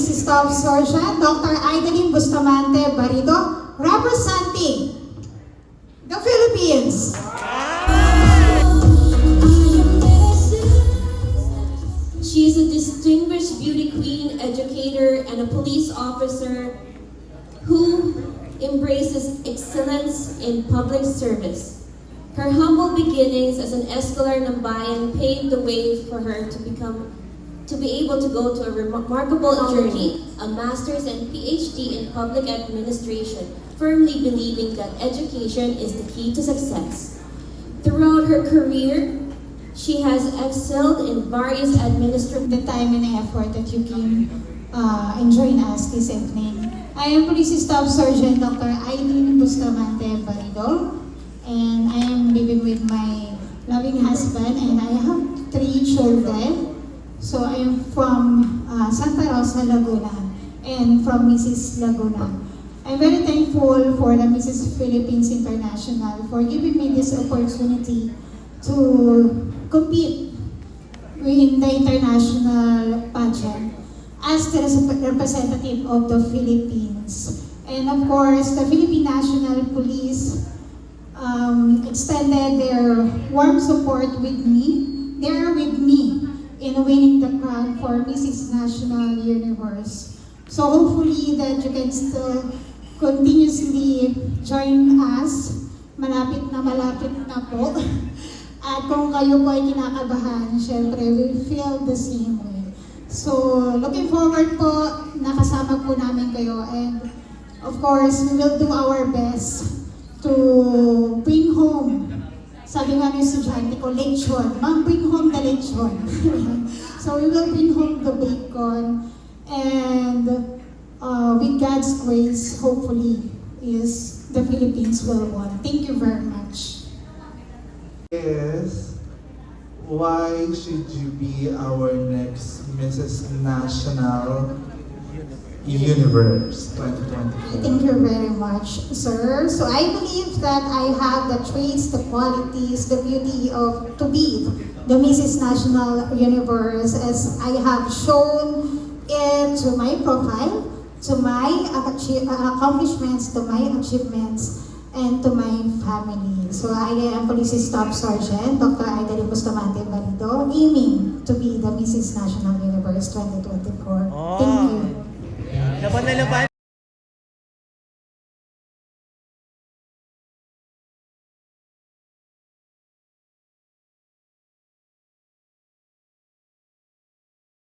Police Staff Sergeant Dr. Aidelin Bustamante Barrido, representing the Philippines. She is a distinguished beauty queen, educator, and a police officer who embraces excellence in public service. Her humble beginnings as an escolar ng bayan paved the way for her to be able to go to a remarkable journey, a master's and PhD in public administration, firmly believing that education is the key to success. Throughout her career, she has excelled in various administrative... The time and effort that you came and join us this evening. I am Police Staff Sergeant Dr. Aidelin Bustamante Barrido, and I am living with my loving husband, and I have 3 children. So I am from Santa Rosa, Laguna, and from Mrs. Laguna. I'm very thankful for the Mrs. Philippines International for giving me this opportunity to compete in the international pageant as the representative of the Philippines. And of course, the Philippine National Police extended their warm support with me. They are with me in winning the crown for Mrs. National Universe. So hopefully that you can still continuously join us. Malapit na po. At kung kayo po ay kinakabahan, syempre, we feel the same way. So, looking forward po, nakasama po namin kayo. And, of course, we will do our best to bring home. Sabi nga ng estudyante ko, lechon. Ma'am, bring home the lechon. So, we will bring home the bacon. And, with God's grace, hopefully, is the Philippines will win. Thank you very much. Is why should you be our next Mrs. National Universe 2024? Thank you very much, sir. So I believe that I have the traits, the qualities, the beauty of to be the Mrs. National Universe, as I have shown it to my profile, to my accomplishments, to my achievements, and to my family. So I am Police Staff Sergeant Dr. Aidelin Bustamante Barrido, aiming to be the Mrs. National Universe 2024. Thank you.